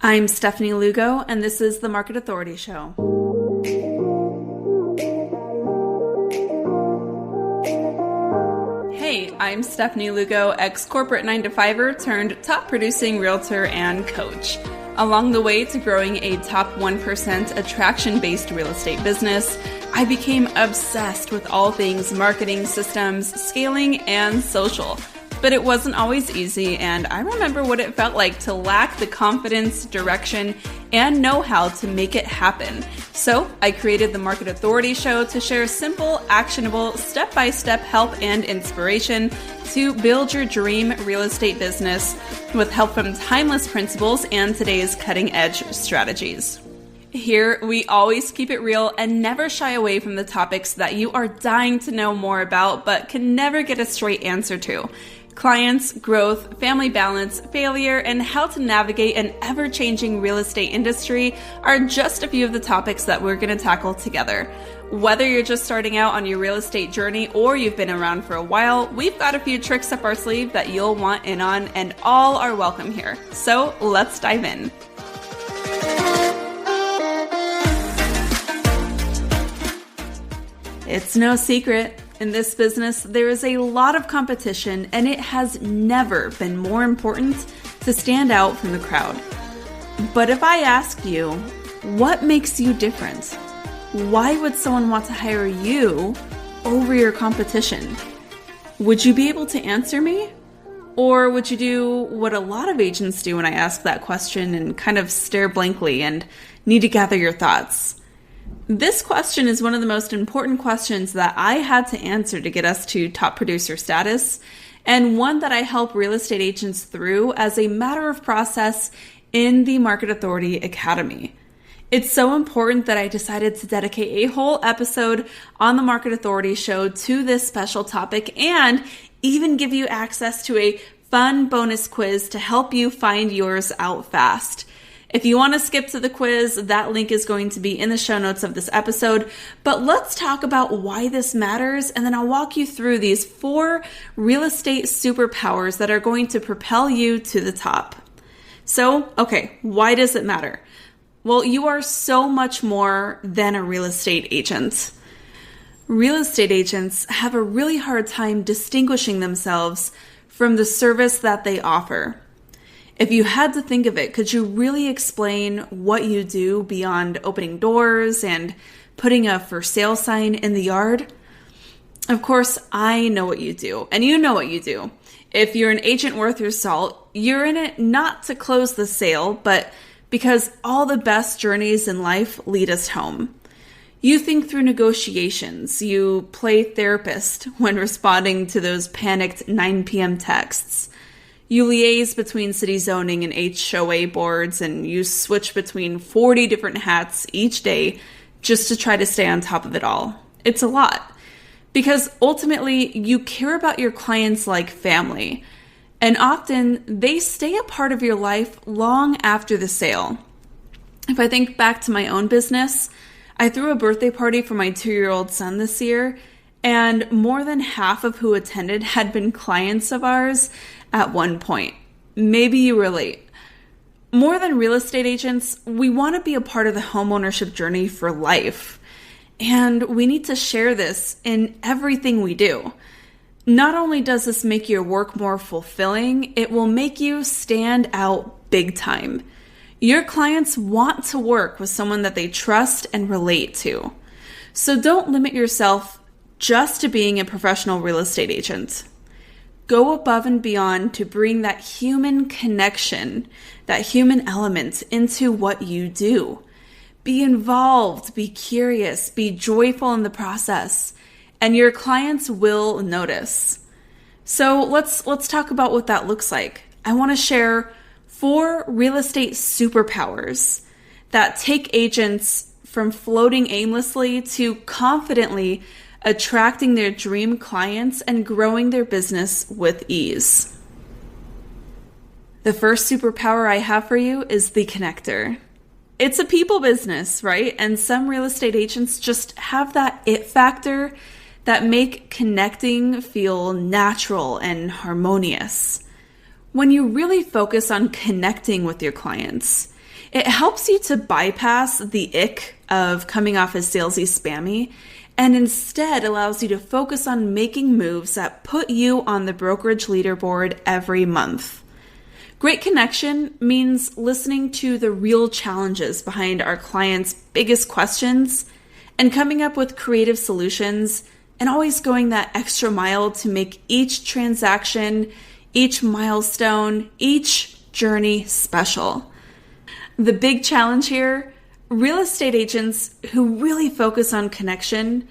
I'm Stefanie Lugo, and this is the Market Authority Show. Hey, I'm Stefanie Lugo, ex-corporate 9-to-5er turned top-producing realtor and coach. Along the way to growing a top 1% attraction-based real estate business, I became obsessed with all things marketing, systems, scaling, and social. But it wasn't always easy, and I remember what it felt like to lack the confidence, direction, and know-how to make it happen. So I created the Market Authority Show to share simple, actionable, step-by-step help and inspiration to build your dream real estate business with help from timeless principles and today's cutting-edge strategies. Here, we always keep it real and never shy away from the topics that you are dying to know more about but can never get a straight answer to. Clients, growth, family balance, failure, and how to navigate an ever-changing real estate industry are just a few of the topics that we're going to tackle together. Whether you're just starting out on your real estate journey or you've been around for a while, we've got a few tricks up our sleeve that you'll want in on, and all are welcome here. So let's dive in. It's no secret. In this business, there is a lot of competition, and it has never been more important to stand out from the crowd. But if I ask you, what makes you different? Why would someone want to hire you over your competition? Would you be able to answer me? Or would you do what a lot of agents do when I ask that question and kind of stare blankly and need to gather your thoughts? This question is one of the most important questions that I had to answer to get us to top producer status, and one that I help real estate agents through as a matter of process in the Market Authority Academy. It's so important that I decided to dedicate a whole episode on the Market Authority Show to this special topic and even give you access to a fun bonus quiz to help you find yours out fast. If you want to skip to the quiz, that link is going to be in the show notes of this episode. But let's talk about why this matters, and then I'll walk you through these 4 real estate superpowers that are going to propel you to the top. So, okay, why does it matter? Well, you are so much more than a real estate agent. Real estate agents have a really hard time distinguishing themselves from the service that they offer. If you had to think of it, could you really explain what you do beyond opening doors and putting a for sale sign in the yard? Of course, I know what you do, and you know what you do. If you're an agent worth your salt, you're in it not to close the sale, but because all the best journeys in life lead us home. You think through negotiations. You play therapist when responding to those panicked 9 p.m. texts. You liaise between city zoning and HOA boards, and you switch between 40 different hats each day just to try to stay on top of it all. It's a lot. Because ultimately, you care about your clients like family. And often, they stay a part of your life long after the sale. If I think back to my own business, I threw a birthday party for my 2-year-old son this year, and more than half of who attended had been clients of ours at one point. Maybe you relate. More than real estate agents, we want to be a part of the homeownership journey for life. And we need to share this in everything we do. Not only does this make your work more fulfilling, it will make you stand out big time. Your clients want to work with someone that they trust and relate to. So don't limit yourself just to being a professional real estate agent. Go above and beyond to bring that human connection, that human element into what you do. Be involved, be curious, be joyful in the process, and your clients will notice. So let's talk about what that looks like. I want to share 4 real estate superpowers that take agents from floating aimlessly to confidently attracting their dream clients and growing their business with ease. The first superpower I have for you is the connector. It's a people business, right? And some real estate agents just have that it factor that make connecting feel natural and harmonious. When you really focus on connecting with your clients, it helps you to bypass the ick of coming off as salesy spammy and instead allows you to focus on making moves that put you on the brokerage leaderboard every month. Great connection means listening to the real challenges behind our clients' biggest questions and coming up with creative solutions and always going that extra mile to make each transaction, each milestone, each journey special. The big challenge here, real estate agents who really focus on connection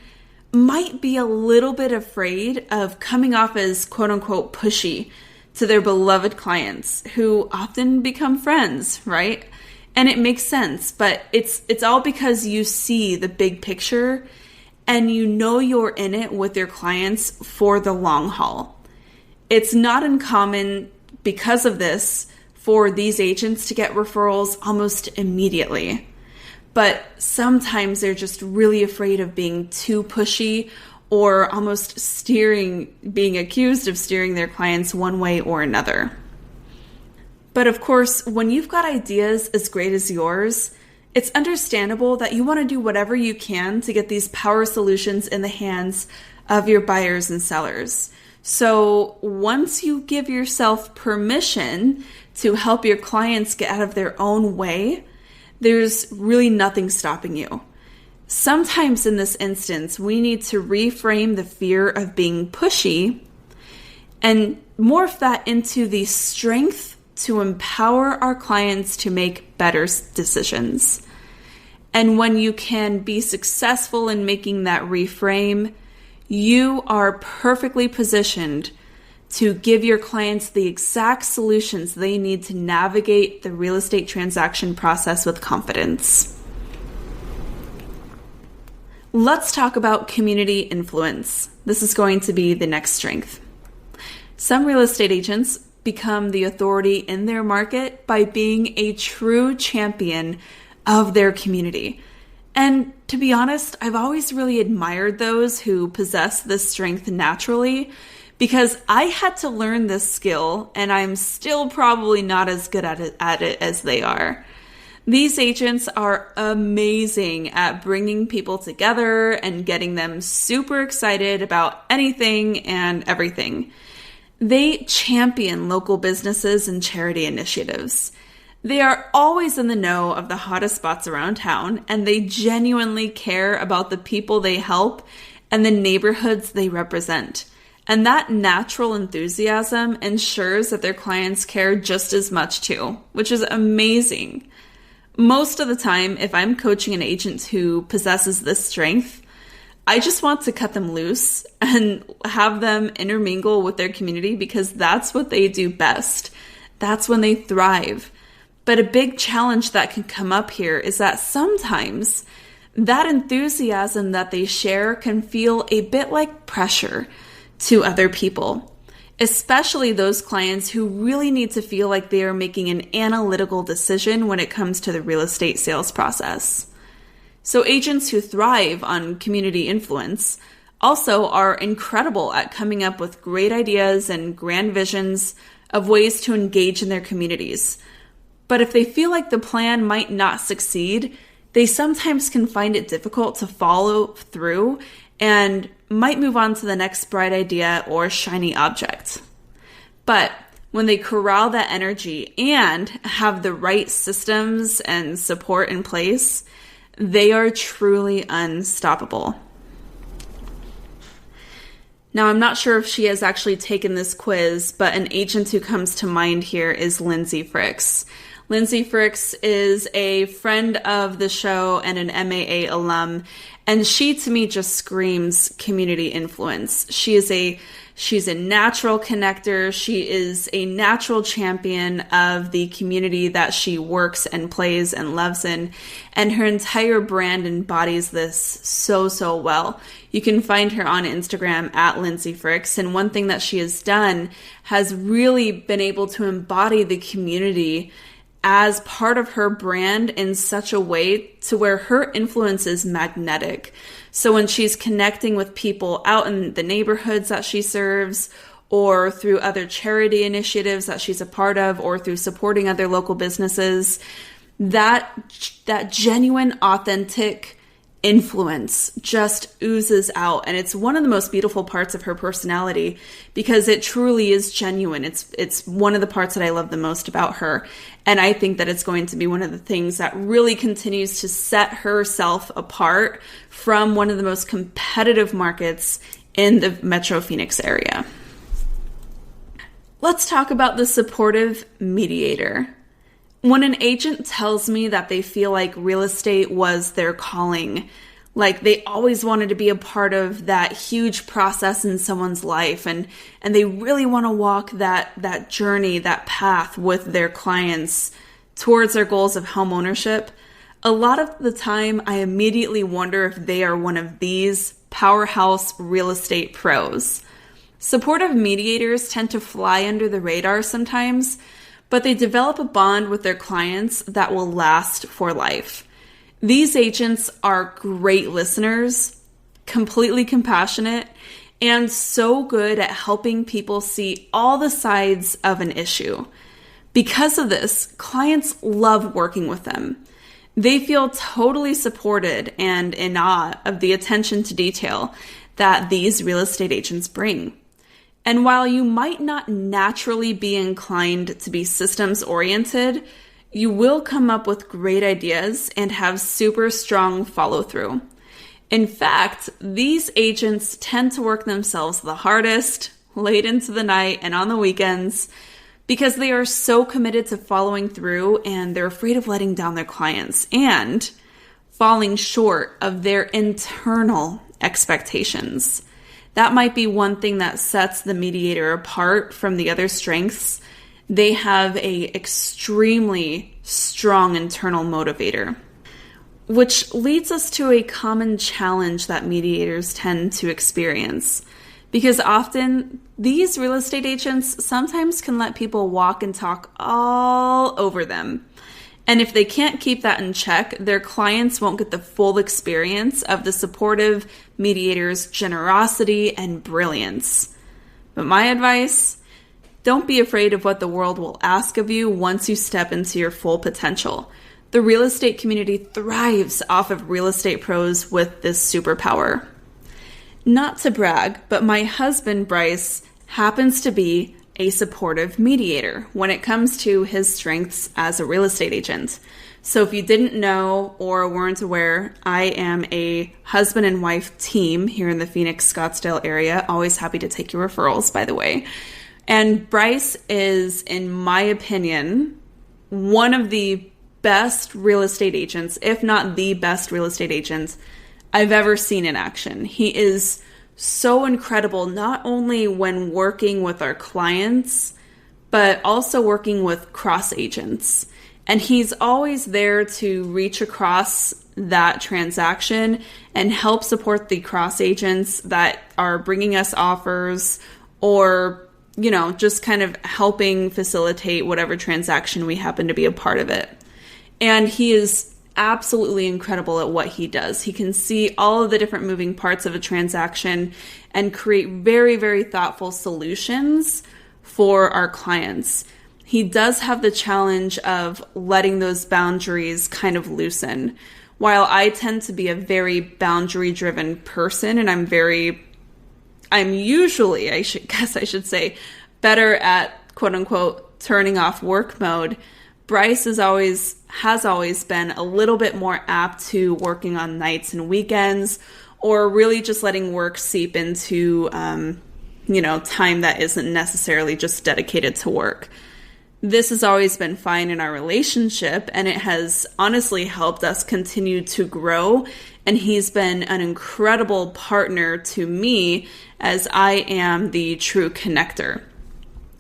might be a little bit afraid of coming off as quote unquote pushy to their beloved clients who often become friends, right? And it makes sense, but it's all because you see the big picture and you know you're in it with your clients for the long haul. It's not uncommon because of this for these agents to get referrals almost immediately. But sometimes they're just really afraid of being too pushy or almost being accused of steering their clients one way or another. But of course, when you've got ideas as great as yours, it's understandable that you want to do whatever you can to get these power solutions in the hands of your buyers and sellers. So once you give yourself permission to help your clients get out of their own way, there's really nothing stopping you. Sometimes in this instance, we need to reframe the fear of being pushy and morph that into the strength to empower our clients to make better decisions. And when you can be successful in making that reframe, you are perfectly positioned to give your clients the exact solutions they need to navigate the real estate transaction process with confidence. Let's talk about community influence. This is going to be the next strength. Some real estate agents become the authority in their market by being a true champion of their community. And to be honest, I've always really admired those who possess this strength naturally because I had to learn this skill and I'm still probably not as good at it as they are. These agents are amazing at bringing people together and getting them super excited about anything and everything. They champion local businesses and charity initiatives. They are always in the know of the hottest spots around town, and they genuinely care about the people they help and the neighborhoods they represent. And that natural enthusiasm ensures that their clients care just as much too, which is amazing. Most of the time, if I'm coaching an agent who possesses this strength, I just want to cut them loose and have them intermingle with their community because that's what they do best. That's when they thrive. But a big challenge that can come up here is that sometimes that enthusiasm that they share can feel a bit like pressure to other people, especially those clients who really need to feel like they are making an analytical decision when it comes to the real estate sales process. So agents who thrive on community influence also are incredible at coming up with great ideas and grand visions of ways to engage in their communities. But if they feel like the plan might not succeed, they sometimes can find it difficult to follow through and might move on to the next bright idea or shiny object. But when they corral that energy and have the right systems and support in place, they are truly unstoppable. Now, I'm not sure if she has actually taken this quiz, but an agent who comes to mind here is Lindsay Finch. Lindsay Finch is a friend of the show and an MAA alum, and she to me just screams community influence. She's a natural connector. She is a natural champion of the community that she works and plays and loves in, and her entire brand embodies this so well. You can find her on Instagram at Lindsay Finch, and one thing that she has done has really been able to embody the community as part of her brand in such a way to where her influence is magnetic. So when she's connecting with people out in the neighborhoods that she serves, or through other charity initiatives that she's a part of, or through supporting other local businesses, that genuine, authentic influence just oozes out. And it's one of the most beautiful parts of her personality because it truly is genuine. It's one of the parts that I love the most about her. And I think that it's going to be one of the things that really continues to set herself apart from one of the most competitive markets in the Metro Phoenix area. Let's talk about the supportive mediator. When an agent tells me that they feel like real estate was their calling, like they always wanted to be a part of that huge process in someone's life, and they really want to walk that journey, that path with their clients towards their goals of home ownership, a lot of the time I immediately wonder if they are one of these powerhouse real estate pros. Supportive mediators tend to fly under the radar sometimes, but they develop a bond with their clients that will last for life. These agents are great listeners, completely compassionate, and so good at helping people see all the sides of an issue. Because of this, clients love working with them. They feel totally supported and in awe of the attention to detail that these real estate agents bring. And while you might not naturally be inclined to be systems oriented, you will come up with great ideas and have super strong follow through. In fact, these agents tend to work themselves the hardest, late into the night and on the weekends, because they are so committed to following through and they're afraid of letting down their clients and falling short of their internal expectations. That might be one thing that sets the mediator apart from the other strengths. They have an extremely strong internal motivator, which leads us to a common challenge that mediators tend to experience. Because often these real estate agents sometimes can let people walk and talk all over them. And if they can't keep that in check, their clients won't get the full experience of the supportive mediator's generosity and brilliance. But my advice, don't be afraid of what the world will ask of you once you step into your full potential. The real estate community thrives off of real estate pros with this superpower. Not to brag, but my husband, Bryce, happens to be a supportive mediator when it comes to his strengths as a real estate agent. So if you didn't know or weren't aware, I am a husband and wife team here in the Phoenix, Scottsdale area. Always happy to take your referrals, by the way. And Bryce is, in my opinion, one of the best real estate agents, if not the best real estate agent I've ever seen in action. He is so incredible, not only when working with our clients, but also working with cross agents. And he's always there to reach across that transaction and help support the cross agents that are bringing us offers or, just kind of helping facilitate whatever transaction we happen to be a part of it. And he is absolutely incredible at what he does. He can see all of the different moving parts of a transaction and create very, very thoughtful solutions for our clients. He does have the challenge of letting those boundaries kind of loosen. While I tend to be a very boundary-driven person, and I'm usually, I should say, better at quote-unquote turning off work mode, Bryce has always been a little bit more apt to working on nights and weekends, or really just letting work seep into, time that isn't necessarily just dedicated to work. This has always been fine in our relationship, and it has honestly helped us continue to grow. And he's been an incredible partner to me as I am the true connector.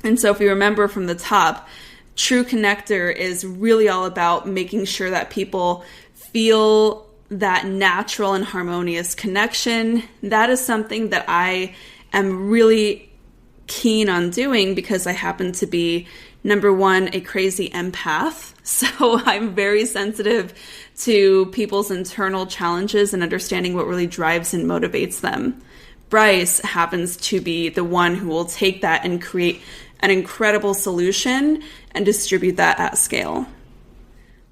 And so if you remember from the top, True Connector is really all about making sure that people feel that natural and harmonious connection. That is something that I am really keen on doing because I happen to be, number one, a crazy empath. So I'm very sensitive to people's internal challenges and understanding what really drives and motivates them. Bryce happens to be the one who will take that and create an incredible solution and distribute that at scale.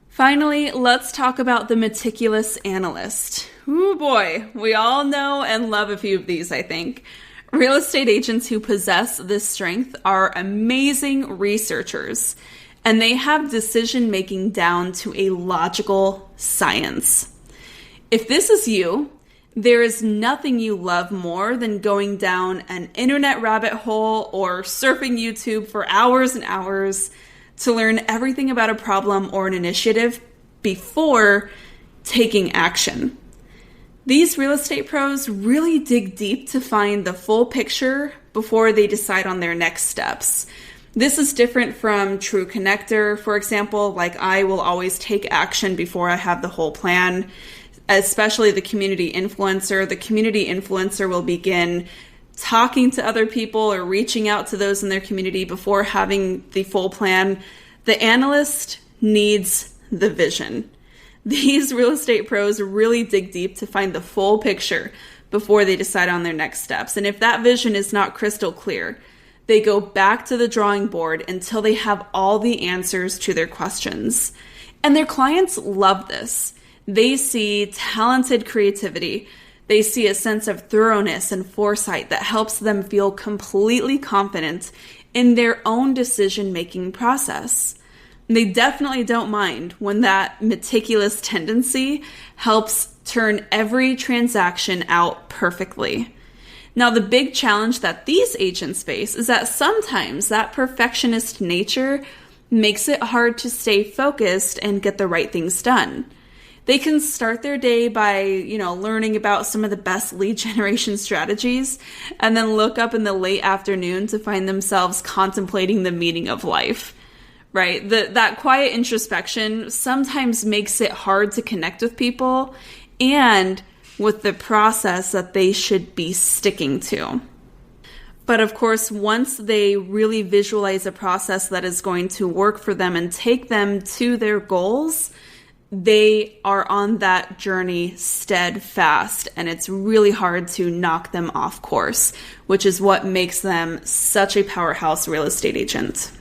Finally, let's talk about the meticulous analyst. Ooh boy, we all know and love a few of these, I think. Real estate agents who possess this strength are amazing researchers, and they have decision-making down to a logical science. If this is you, there is nothing you love more than going down an internet rabbit hole or surfing YouTube for hours and hours to learn everything about a problem or an initiative before taking action. These real estate pros really dig deep to find the full picture before they decide on their next steps. This is different from true connector, for example, like I will always take action before I have the whole plan, especially the community influencer. The community influencer will begin talking to other people or reaching out to those in their community before having the full plan. The analyst needs the vision. These real estate pros really dig deep to find the full picture before they decide on their next steps. And if that vision is not crystal clear, they go back to the drawing board until they have all the answers to their questions. And their clients love this. They see talented creativity. They see a sense of thoroughness and foresight that helps them feel completely confident in their own decision-making process. They definitely don't mind when that meticulous tendency helps turn every transaction out perfectly. Now, the big challenge that these agents face is that sometimes that perfectionist nature makes it hard to stay focused and get the right things done. They can start their day by, learning about some of the best lead generation strategies and then look up in the late afternoon to find themselves contemplating the meaning of life, right? That quiet introspection sometimes makes it hard to connect with people and with the process that they should be sticking to. But of course, once they really visualize a process that is going to work for them and take them to their goals, they are on that journey steadfast, and it's really hard to knock them off course, which is what makes them such a powerhouse real estate agent.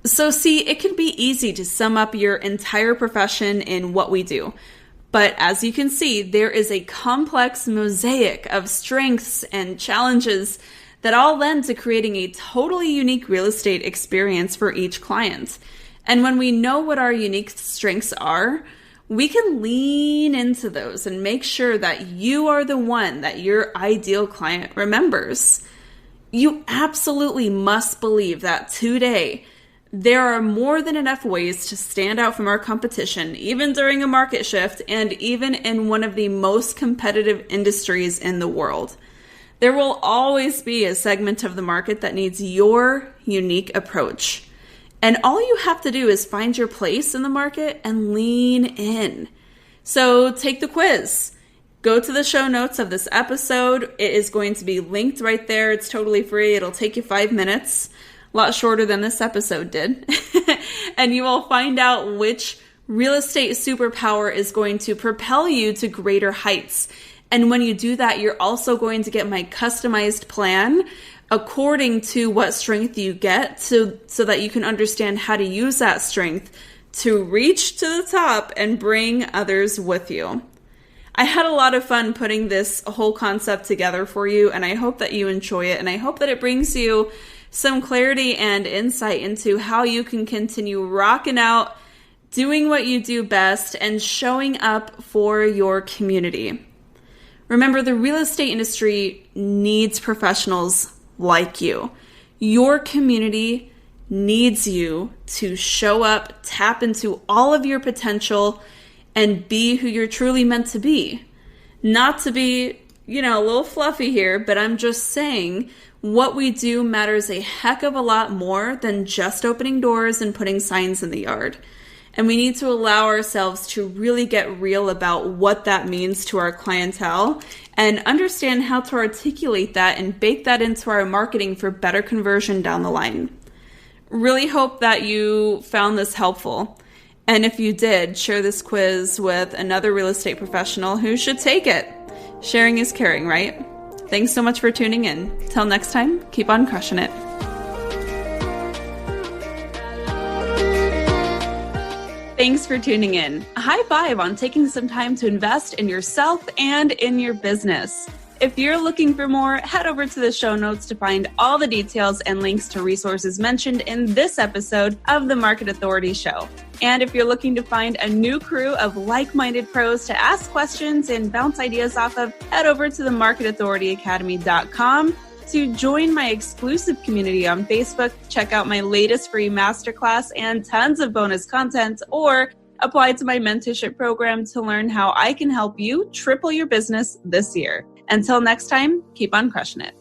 So see, it can be easy to sum up your entire profession in what we do. But as you can see, there is a complex mosaic of strengths and challenges that all lend to creating a totally unique real estate experience for each client. And when we know what our unique strengths are, we can lean into those and make sure that you are the one that your ideal client remembers. You absolutely must believe that today, there are more than enough ways to stand out from our competition, even during a market shift and even in one of the most competitive industries in the world. There will always be a segment of the market that needs your unique approach. And all you have to do is find your place in the market and lean in. So take the quiz. Go to the show notes of this episode. It is going to be linked right there. It's totally free. It'll take you 5 minutes. A lot shorter than this episode did. And you will find out which real estate superpower is going to propel you to greater heights. And when you do that, you're also going to get my customized plan according to what strength you get so that you can understand how to use that strength to reach to the top and bring others with you. I had a lot of fun putting this whole concept together for you, and I hope that you enjoy it, and I hope that it brings you some clarity and insight into how you can continue rocking out, doing what you do best, and showing up for your community. Remember, the real estate industry needs professionals like you. Your community needs you to show up, tap into all of your potential, and be who you're truly meant to be. Not to be, a little fluffy here, but I'm just saying what we do matters a heck of a lot more than just opening doors and putting signs in the yard. And we need to allow ourselves to really get real about what that means to our clientele and understand how to articulate that and bake that into our marketing for better conversion down the line. Really hope that you found this helpful. And if you did, share this quiz with another real estate professional who should take it. Sharing is caring, right? Thanks so much for tuning in. Till next time, keep on crushing it. Thanks for tuning in. A high five on taking some time to invest in yourself and in your business. If you're looking for more, head over to the show notes to find all the details and links to resources mentioned in this episode of the Market Authority Show. And if you're looking to find a new crew of like-minded pros to ask questions and bounce ideas off of, head over to the marketauthorityacademy.com to join my exclusive community on Facebook, check out my latest free masterclass and tons of bonus content, or apply to my mentorship program to learn how I can help you triple your business this year. Until next time, keep on crushing it.